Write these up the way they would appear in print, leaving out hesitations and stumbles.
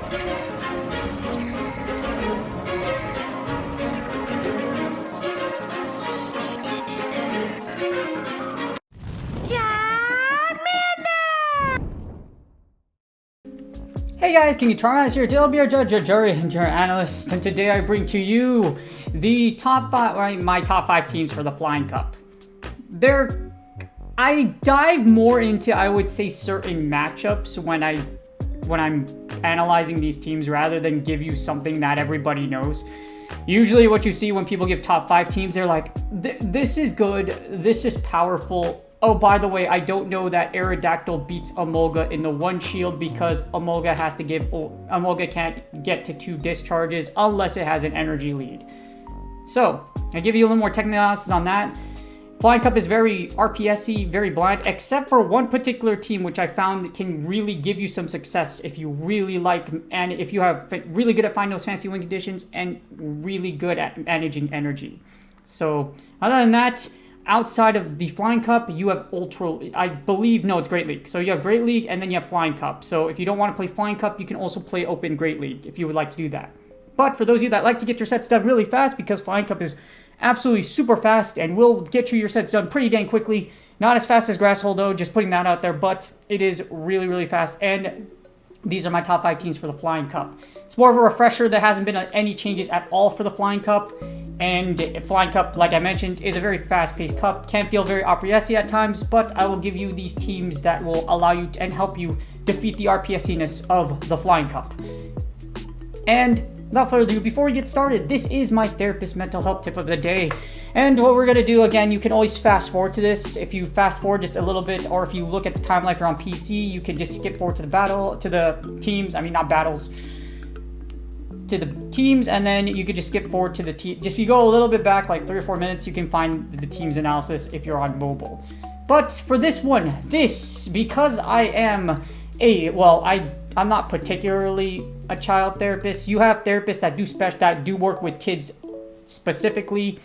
Hey guys, King Charmas here, jury analyst, and today I bring to you the my top 5 teams for the Flying Cup. I dive more into, I would say, certain matchups when I'm analyzing these teams rather than give you something that everybody knows. Usually what you see when people give top 5 teams, they're like, this is good, this is powerful. Oh, by the way, I don't know that Aerodactyl beats Emolga in the one shield because Emolga can't get to 2 discharges unless it has an energy lead. So, I give you a little more technical analysis on that. Flying Cup is very RPS-y, very blind, except for one particular team which I found can really give you some success if you really like, and if you have really good at finding those fancy win conditions and really good at managing energy. So, other than that, outside of the Flying Cup, you have it's Great League. So you have Great League and then you have Flying Cup. So if you don't want to play Flying Cup, you can also play Open Great League if you would like to do that. But for those of you that like to get your sets done really fast, because Flying Cup is absolutely super fast and will get you your sets done pretty dang quickly. Not as fast as Grasshole though, just putting that out there, but it is really, really fast. And these are my top 5 teams for the Flying Cup. It's more of a refresher. There hasn't been any changes at all for the Flying Cup. And Flying Cup, like I mentioned, is a very fast-paced cup. Can feel very RPS-y at times, but I will give you these teams that will allow you and help you defeat the RPS-iness of the Flying Cup. And without further ado, before we get started, this is my therapist mental health tip of the day. And what we're going to do, again, you can always fast forward to this. If you fast forward just a little bit, or if you look at the timeline if you're on PC, you can just skip forward to the teams, to the teams, and then you could just skip forward to the team. Just if you go a little bit back, like 3 or 4 minutes, you can find the team's analysis if you're on mobile. But for this one, because I am I'm not particularly a child therapist. You have therapists that do work with kids specifically,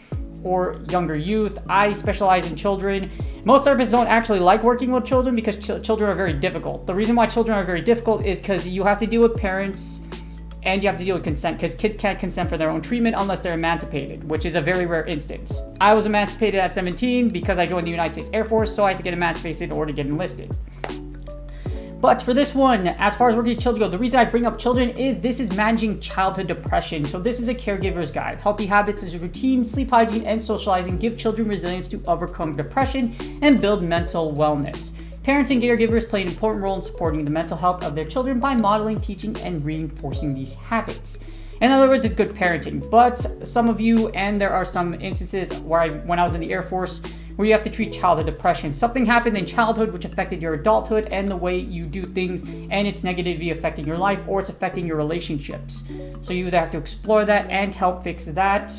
or younger youth. I specialize in children. Most therapists don't actually like working with children because children are very difficult. The reason why children are very difficult is because you have to deal with parents and you have to deal with consent, because kids can't consent for their own treatment unless they're emancipated, which is a very rare instance. I was emancipated at 17 because I joined the United States Air Force, so I had to get emancipated in order to get enlisted. But for this one, as far as working with children go, the reason I bring up children is this is managing childhood depression. So this is a caregiver's guide. Healthy habits as routine, sleep hygiene, and socializing give children resilience to overcome depression and build mental wellness. Parents and caregivers play an important role in supporting the mental health of their children by modeling, teaching, and reinforcing these habits. In other words, it's good parenting. But some of you, and there are some instances when I was in the Air Force, where you have to treat childhood depression. Something happened in childhood which affected your adulthood and the way you do things, and it's negatively affecting your life, or it's affecting your relationships. So you either have to explore that and help fix that,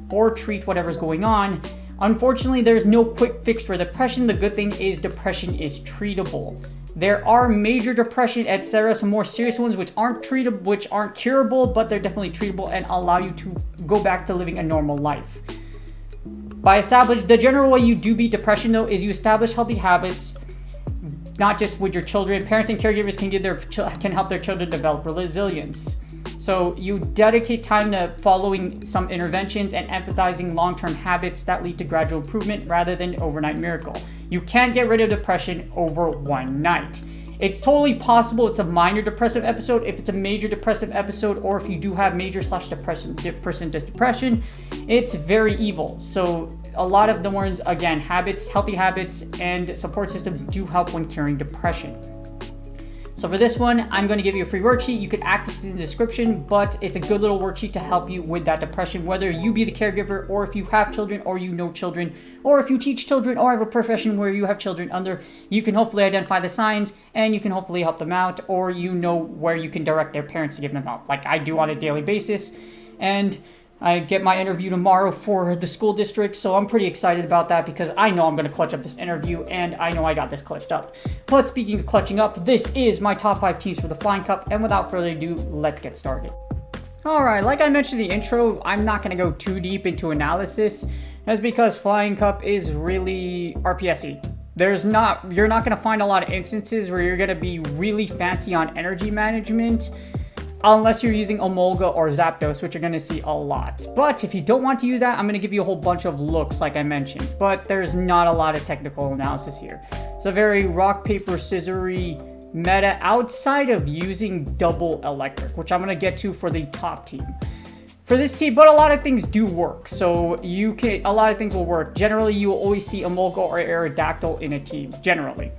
or treat whatever's going on. Unfortunately, there's no quick fix for depression. The good thing is depression is treatable. There are major depression, etc., some more serious ones which aren't curable, but they're definitely treatable and allow you to go back to living a normal life. The general way you do beat depression, though, is you establish healthy habits, not just with your children. Parents and caregivers can help their children develop resilience. So you dedicate time to following some interventions and empathizing long-term habits that lead to gradual improvement rather than overnight miracle. You can't get rid of depression over one night. It's totally possible it's a minor depressive episode. If it's a major depressive episode, or if you do have major depression, it's very evil. So a lot of the ones, again, healthy habits and support systems do help when curing depression. So for this one, I'm going to give you a free worksheet. You can access it in the description, but it's a good little worksheet to help you with that depression, whether you be the caregiver, or if you have children, or you know children, or if you teach children, or have a profession where you have children under, you can hopefully identify the signs, and you can hopefully help them out, or you know where you can direct their parents to give them help, like I do on a daily basis. And I get my interview tomorrow for the school district, so I'm pretty excited about that because I know I'm going to clutch up this interview, and I know I got this clutched up. But speaking of clutching up, this is my top 5 teams for the Flying Cup, and without further ado, let's get started. Alright, like I mentioned in the intro, I'm not going to go too deep into analysis. That's because Flying Cup is really RPS-y. You're not going to find a lot of instances where you're going to be really fancy on energy management. unless you're using Emolga or Zapdos, which you're going to see a lot. But if you don't want to use that, I'm going to give you a whole bunch of looks like I mentioned, but there's not a lot of technical analysis here. It's a very rock, paper, scissory meta outside of using double electric, which I'm going to get to for the top team. For this team, but a lot of things do work, so a lot of things will work. Generally, you will always see Emolga or Aerodactyl in a team, generally.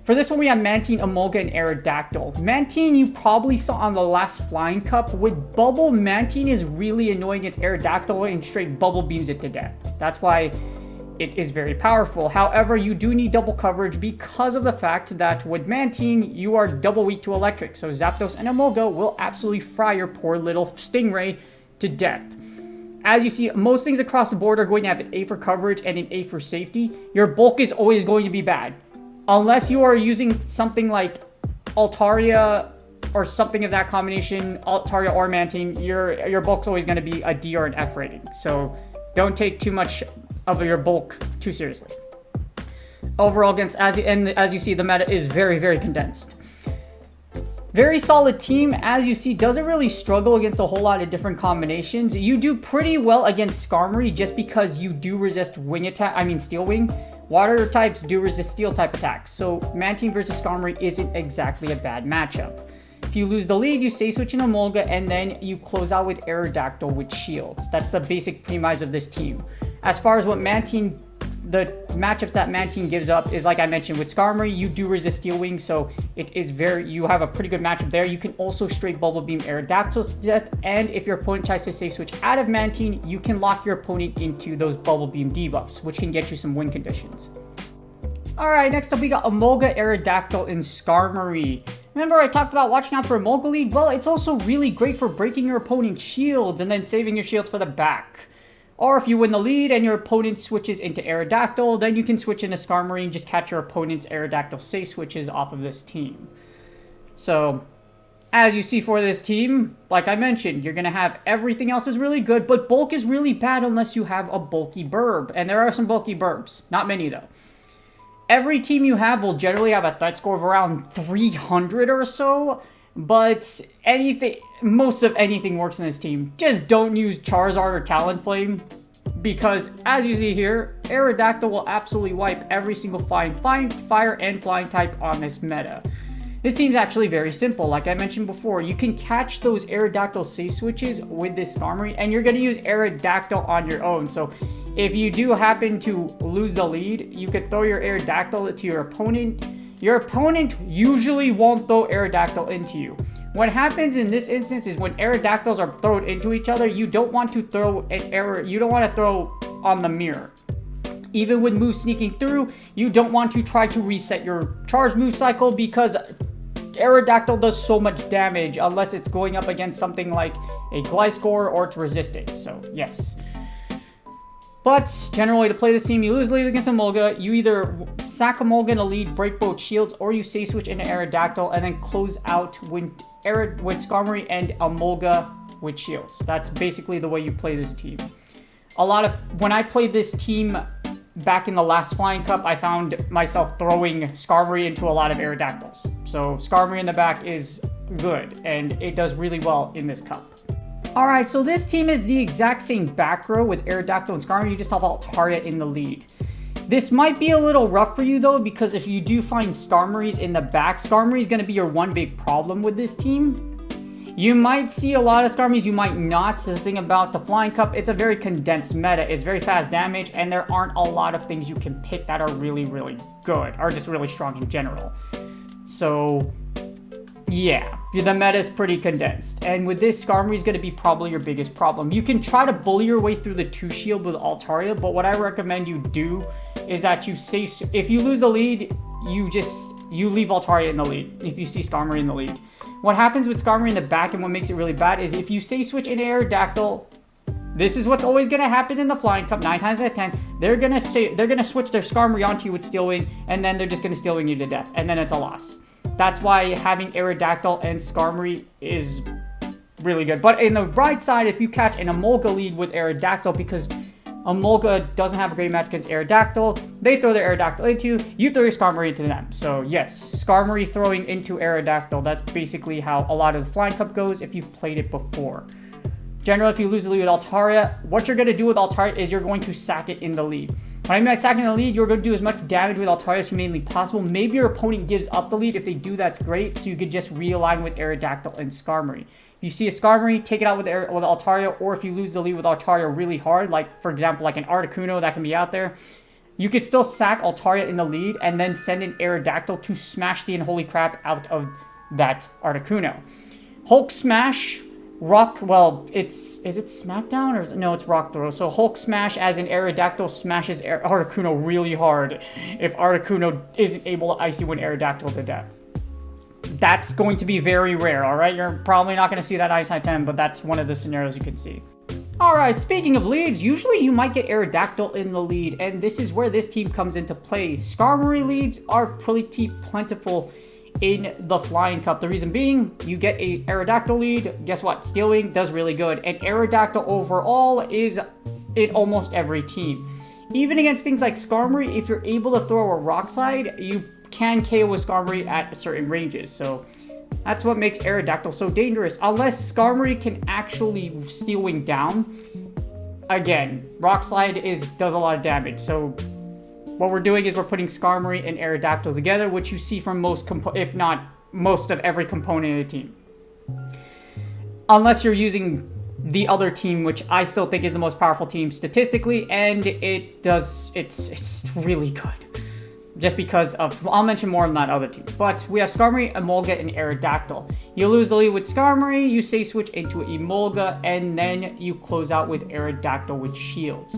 For this one, we have Mantine, Emolga, and Aerodactyl. Mantine, you probably saw on the last Flying Cup. With Bubble, Mantine is really annoying against Aerodactyl and straight Bubble Beams it to death. That's why it is very powerful. However, you do need double coverage because of the fact that with Mantine, you are double weak to electric. So Zapdos and Emolga will absolutely fry your poor little Stingray to death. As you see, most things across the board are going to have an A for coverage and an A for safety. Your bulk is always going to be bad. Unless you are using something like Altaria or something of that combination, Altaria or Mantine, your bulk's always going to be a D or an F rating. So don't take too much of your bulk too seriously. Overall, as you see, the meta is very, very condensed. Very solid team, as you see, doesn't really struggle against a whole lot of different combinations. You do pretty well against Skarmory just because you do resist Steel Wing. Water types do resist Steel type attacks, so Mantine versus Skarmory isn't exactly a bad matchup. If you lose the lead, you Safe Switch in Emolga, and then you close out with Aerodactyl with shields. That's the basic premise of this team. As far as what the matchups that Mantine gives up is, like I mentioned, with Skarmory, you do resist Steel Wing, so you have a pretty good matchup there. You can also straight Bubble Beam Aerodactyl to death, and if your opponent tries to Safe Switch out of Mantine, you can lock your opponent into those Bubble Beam debuffs, which can get you some win conditions. Alright, next up we got Emolga, Aerodactyl, and Skarmory. Remember I talked about watching out for Emolga lead? Well, it's also really great for breaking your opponent's shields and then saving your shields for the back. Or if you win the lead and your opponent switches into Aerodactyl, then you can switch into Skarmory and just catch your opponent's Aerodactyl safe switches off of this team. So, as you see for this team, like I mentioned, you're going to have everything else is really good, but bulk is really bad unless you have a bulky burb. And there are some bulky burbs. Not many, though. Every team you have will generally have a threat score of around 300 or so, but most of anything works in this team. Just don't use Charizard or Talonflame, because as you see here, Aerodactyl will absolutely wipe every single fire and flying type on this meta. This team's actually very simple. Like I mentioned before, you can catch those Aerodactyl safe switches with this Skarmory, and you're going to use Aerodactyl on your own. So if you do happen to lose the lead, you could throw your Aerodactyl to your opponent. Your opponent usually won't throw Aerodactyl into you. What happens in this instance is when Aerodactyls are thrown into each other, you don't want to throw on the mirror. Even with moves sneaking through, you don't want to try to reset your charge move cycle because Aerodactyl does so much damage unless it's going up against something like a Gliscor or it's resisting. So, yes. But, generally, to play this team, you lose the lead against Emolga, you either sack Emolga in a lead, break both shields, or you safe switch into Aerodactyl, and then close out with Skarmory and Emolga with shields. That's basically the way you play this team. When I played this team back in the last Flying Cup, I found myself throwing Skarmory into a lot of Aerodactyls. So, Skarmory in the back is good, and it does really well in this cup. Alright, so this team is the exact same back row with Aerodactyl and Skarmory. You just have Altaria in the lead. This might be a little rough for you, though, because if you do find Skarmory's in the back, Skarmory's going to be your one big problem with this team. You might see a lot of Skarmory's, you might not. The thing about the Flying Cup, it's a very condensed meta. It's very fast damage, and there aren't a lot of things you can pick that are really, really good, or just really strong in general. So, yeah, the meta is pretty condensed. And with this, Skarmory is going to be probably your biggest problem. You can try to bully your way through the 2-shield with Altaria, but what I recommend you do is that if you lose the lead, you leave Altaria in the lead if you see Skarmory in the lead. What happens with Skarmory in the back and what makes it really bad is if you safe switch into Aerodactyl, this is what's always going to happen in the Flying Cup 9 times out of 10. They're going to switch their Skarmory onto you with Steel Wing, and then they're just going to Steel Wing you to death, and then it's a loss. That's why having Aerodactyl and Skarmory is really good. But in the right side, if you catch an Emolga lead with Aerodactyl, because Emolga doesn't have a great match against Aerodactyl. They throw their Aerodactyl into you, throw your Skarmory into them. So yes, Skarmory throwing into Aerodactyl, that's basically how a lot of the Flying Cup goes if you've played it before. Generally, if you lose the lead with Altaria, what you're going to do with Altaria is you're going to sack it in the lead. When I mean by sacking the lead, you're going to do as much damage with Altaria as humanly possible. Maybe your opponent gives up the lead. If they do, that's great. So you could just realign with Aerodactyl and Skarmory. If you see a Skarmory, take it out with Altaria, or if you lose the lead with Altaria really hard, like, for example, like an Articuno that can be out there, you could still sack Altaria in the lead and then send an Aerodactyl to smash the unholy crap out of that Articuno. Hulk Smash... is it Smackdown or no? It's Rock Throw. So Hulk Smash as an Aerodactyl smashes Articuno really hard if Articuno isn't able to icy win Aerodactyl to death. That's going to be very rare, alright? You're probably not going to see that Ice Type 10, but that's one of the scenarios you can see. Alright, speaking of leads, usually you might get Aerodactyl in the lead, and this is where this team comes into play. Skarmory leads are pretty plentiful in the Flying Cup. The reason being, you get a Aerodactyl lead, guess what? Steel Wing does really good, and Aerodactyl overall is in almost every team. Even against things like Skarmory, if you're able to throw a Rock Slide, you can KO a Skarmory at certain ranges, so that's what makes Aerodactyl so dangerous. Unless Skarmory can actually Steel Wing down, again, Rock Slide does a lot of damage, so what we're doing is we're putting Skarmory and Aerodactyl together, which you see from most, if not most of every component of the team. Unless you're using the other team, which I still think is the most powerful team statistically, and it's really good. Just because of, I'll mention more on that other team. But we have Skarmory, Emolga, and Aerodactyl. You lose the lead with Skarmory, you say switch into Emolga, and then you close out with Aerodactyl with shields.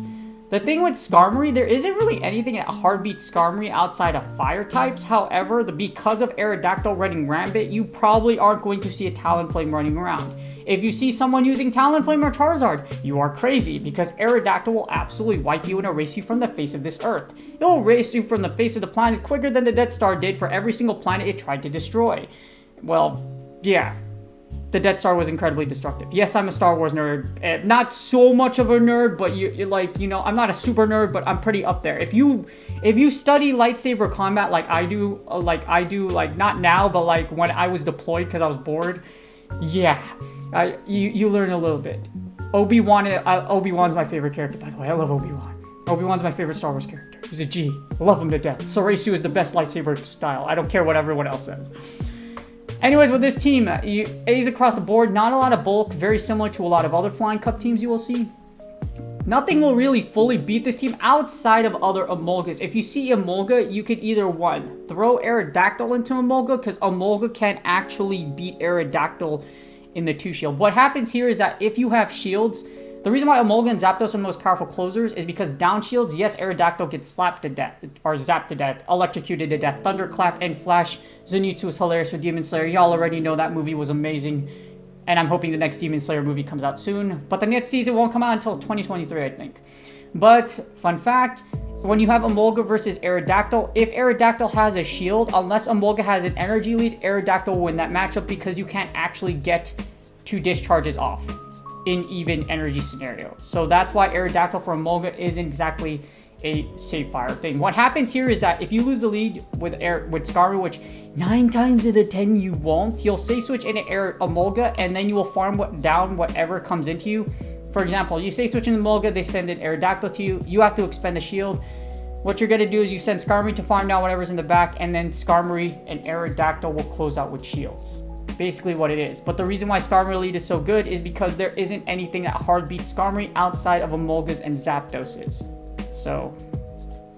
The thing with Skarmory, there isn't really anything that hard beats Skarmory outside of fire types. However, because of Aerodactyl running Rampant, you probably aren't going to see a Talonflame running around. If you see someone using Talonflame or Charizard, you are crazy, because Aerodactyl will absolutely wipe you and erase you from the face of this earth. It will erase you from the face of the planet quicker than the Death Star did for every single planet it tried to destroy. Well, yeah. The Death Star was incredibly destructive. Yes, I'm a Star Wars nerd. Not so much of a nerd, but you're like, you know, I'm not a super nerd, but I'm pretty up there. If you study lightsaber combat like I do, like not now, but like when I was deployed because I was bored, yeah, you learn a little bit. Obi-Wan's my favorite character, by the way. I love Obi-Wan. Obi-Wan's my favorite Star Wars character. He's a G. I love him to death. Soresu is the best lightsaber style. I don't care what everyone else says. Anyways, with this team, A's across the board, not a lot of bulk, very similar to a lot of other Flying Cup teams you will see. Nothing will really fully beat this team outside of other Emolgas. If you see Emolga, you can either, one, throw Aerodactyl into Emolga, because Emolga can actually beat Aerodactyl in the 2-shield. What happens here is that if you have shields, the reason why Emolga and Zapdos are the most powerful closers is because down shields, yes, Aerodactyl gets slapped to death, or zapped to death, electrocuted to death, Thunderclap and Flash. Zenitsu was hilarious with Demon Slayer. Y'all already know that movie was amazing. And I'm hoping the next Demon Slayer movie comes out soon. But the next season won't come out until 2023, I think. But, fun fact, when you have Emolga versus Aerodactyl, if Aerodactyl has a shield, unless Emolga has an energy lead, Aerodactyl will win that matchup because you can't actually get 2 discharges off in even energy scenario. So that's why Aerodactyl for Emolga isn't exactly a safe fire thing. What happens here is that if you lose the lead with Skarmory, which 9 times out of 10 you won't, you'll say switch into Emolga, and then you will farm down whatever comes into you. For example, you say switch into Emolga, they send an Aerodactyl to you, you have to expend a shield. What you're going to do is you send Skarmory to farm down whatever's in the back, and then Skarmory and Aerodactyl will close out with shields. Basically what it is. But the reason why Skarmory lead is so good is because there isn't anything that hard beats Skarmory outside of Emolgas and Zapdoses. So,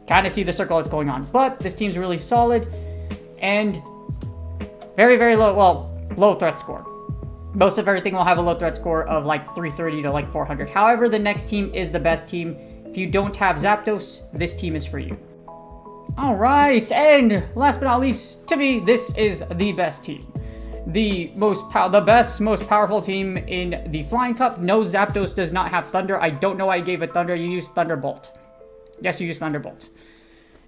kind of see the circle that's going on. But this team's really solid and very, very low threat score. Most of everything will have a low threat score of like 330 to like 400. However, the next team is the best team. If you don't have Zapdos, this team is for you. Alright, and last but not least, to me, this is the best team. The most powerful team in the Flying Cup. No, Zapdos does not have Thunder. I don't know why I gave it Thunder. You used Thunderbolt. Yes, you used Thunderbolt.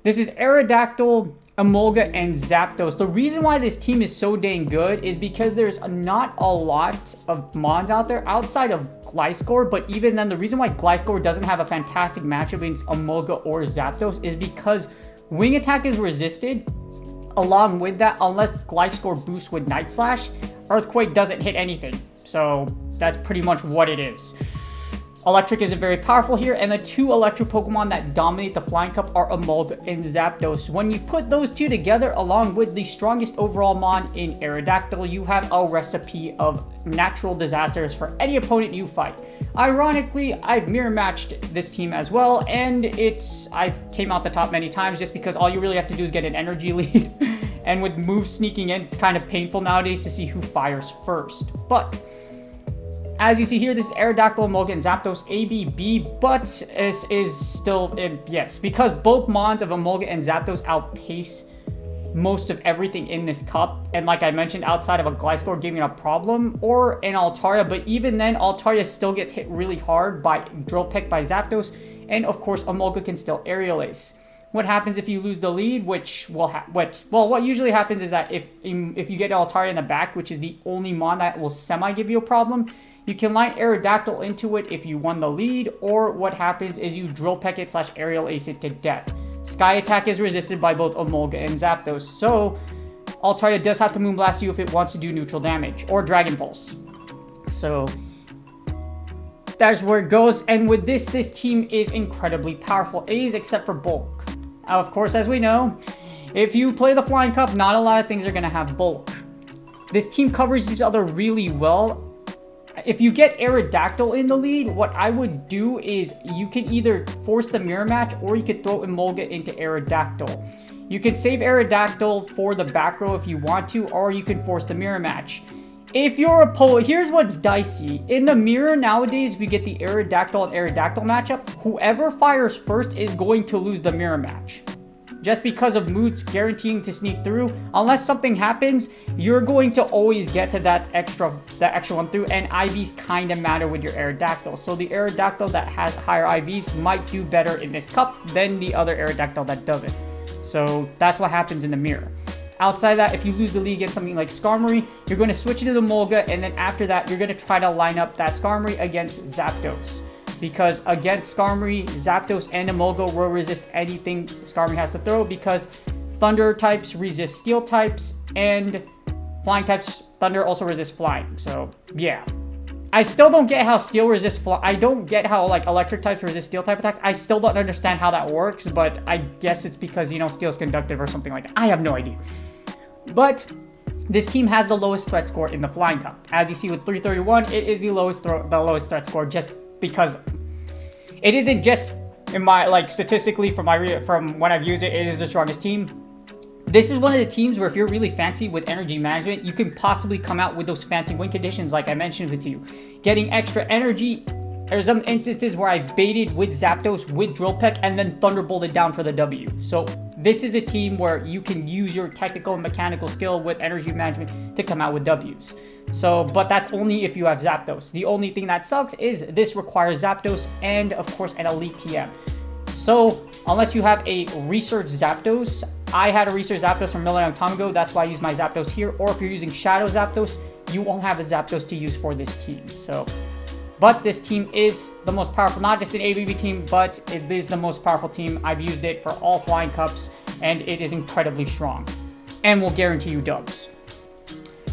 This is Aerodactyl, Emolga, and Zapdos. The reason why this team is so dang good is because there's not a lot of Mons out there outside of Gliscor, but even then, the reason why Gliscor doesn't have a fantastic matchup against Emolga or Zapdos is because Wing Attack is resisted. Along with that, unless Gliscor boosts with Night Slash, Earthquake doesn't hit anything. So that's pretty much what it is. Electric isn't very powerful here, and the two electric Pokemon that dominate the Flying Cup are Emolga and Zapdos. When you put those two together, along with the strongest overall Mon in Aerodactyl, you have a recipe of natural disasters for any opponent you fight. Ironically, I've mirror matched this team as well, and I've came out the top many times just because all you really have to do is get an energy lead. And with moves sneaking in, it's kind of painful nowadays to see who fires first. But as you see here, this is Aerodactyl, Emolga, and Zapdos ABB, but this is still, yes, because both Mons of Emolga and Zapdos outpace most of everything in this cup, and like I mentioned, outside of a Gliscor giving a problem, or an Altaria, but even then, Altaria still gets hit really hard by Drill Peck by Zapdos, and of course, Emolga can still Aerial Ace. What happens if you lose the lead, what usually happens is that if you get Altaria in the back, which is the only Mon that will semi give you a problem, you can line Aerodactyl into it if you won the lead, or what happens is you Drill Peck it / Aerial Ace it to death. Sky Attack is resisted by both Emolga and Zapdos, so Altaria does have to Moonblast you if it wants to do neutral damage, or Dragon Pulse. So that's where it goes, and with this team is incredibly powerful, except for Bulk. Of course, as we know, if you play the Flying Cup, not a lot of things are going to have Bulk. This team covers each other really well. If you get Aerodactyl in the lead, what I would do is you can either force the mirror match or you could throw Emolga into Aerodactyl. You can save Aerodactyl for the back row if you want to, or you can force the mirror match. If you're a Poké, here's what's dicey. In the mirror nowadays, if you get the Aerodactyl and Aerodactyl matchup, whoever fires first is going to lose the mirror match. Just because of Moots guaranteeing to sneak through, unless something happens, you're going to always get to that extra one through, and IVs kind of matter with your Aerodactyl. So the Aerodactyl that has higher IVs might do better in this cup than the other Aerodactyl that doesn't. So that's what happens in the mirror. Outside of that, if you lose the lead against something like Skarmory, you're going to switch it to the Emolga, and then after that, you're going to try to line up that Skarmory against Zapdos. Because against Skarmory, Zapdos and Emolga will resist anything Skarmory has to throw, because Thunder types resist Steel types, and Flying types, Thunder also resists Flying. So, yeah. I still don't get how Steel resists Flying. I don't get how, like, Electric types resist Steel type attack. I still don't understand how that works, but I guess it's because, you know, Steel's conductive or something like that. I have no idea. But this team has the lowest threat score in the Flying Cup. As you see with 331, it is the lowest threat score, just because it isn't just in my, like, statistically from when I've used it, it is the strongest team. This is one of the teams where if you're really fancy with energy management, you can possibly come out with those fancy win conditions like I mentioned with you. Getting extra energy. There's some instances where I baited with Zapdos with Drill Peck and then Thunderbolted down for the W. So this is a team where you can use your technical and mechanical skill with energy management to come out with Ws. So, but that's only if you have Zapdos. The only thing that sucks is this requires Zapdos and, of course, an Elite TM. So, unless you have a Research Zapdos, I had a Research Zapdos from a long time ago, that's why I use my Zapdos here. Or if you're using Shadow Zapdos, you won't have a Zapdos to use for this team. So, but this team is the most powerful, not just an ABB team, but it is the most powerful team. I've used it for all Flying Cups, and it is incredibly strong. And will guarantee you dubs.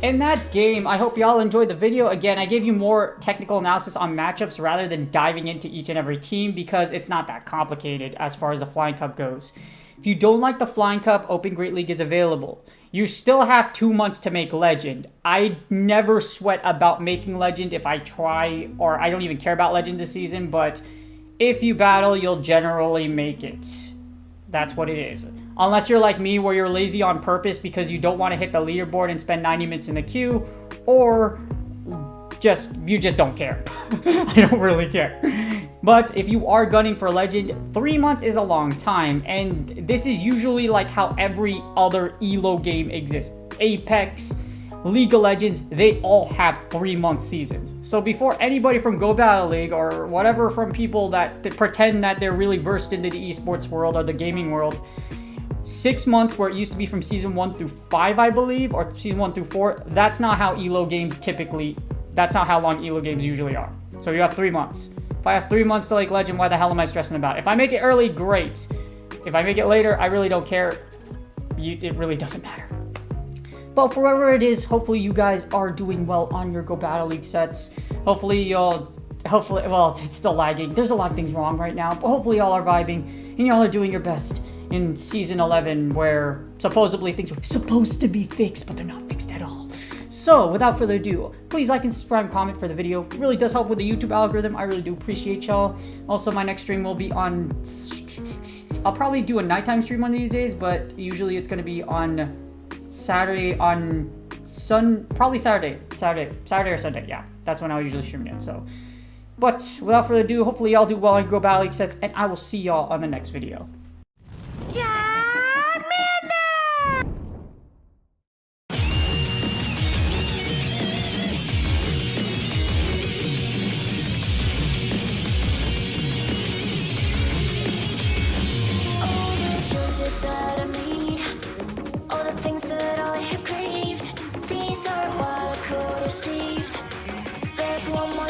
And that's game. I hope y'all enjoyed the video. Again, I gave you more technical analysis on matchups rather than diving into each and every team because it's not that complicated as far as the Flying Cup goes. If you don't like the Flying Cup, Open Great League is available. You still have 2 months to make Legend. I never sweat about making Legend if I try, or I don't even care about Legend this season, but if you battle, you'll generally make it. That's what it is. Unless you're like me, where you're lazy on purpose because you don't want to hit the leaderboard and spend 90 minutes in the queue, or you just don't care. I don't really care. But if you are gunning for Legend, 3 months is a long time, and this is usually like how every other ELO game exists. Apex, League of Legends, they all have 3-month seasons. So before anybody from Go Battle League or whatever from people that pretend that they're really versed into the esports world or the gaming world, 6 months where it used to be from season 1 through 5, I believe, or season 1 through 4. That's not how ELO games typically, that's not how long ELO games usually are. So you have 3 months. If I have 3 months to Lake Legend, why the hell am I stressing about it? If I make it early, great. If I make it later, I really don't care. It really doesn't matter. But for whatever it is, hopefully you guys are doing well on your Go Battle League sets. Hopefully, well, it's still lagging. There's a lot of things wrong right now. But hopefully y'all are vibing and y'all are doing your best in Season 11, where supposedly things were supposed to be fixed, but they're not fixed at all. So, without further ado, please like and subscribe and comment for the video. It really does help with the YouTube algorithm. I really do appreciate y'all. Also, my next stream will be on... I'll probably do a nighttime stream one of these days, but usually it's going to be on Saturday, probably Saturday or Sunday. Yeah, that's when I'll usually stream it. So, but without further ado, hopefully y'all do well on Go Battle League sets, and I will see y'all on the next video. That I made, all the things that I have craved, these are what I could have saved.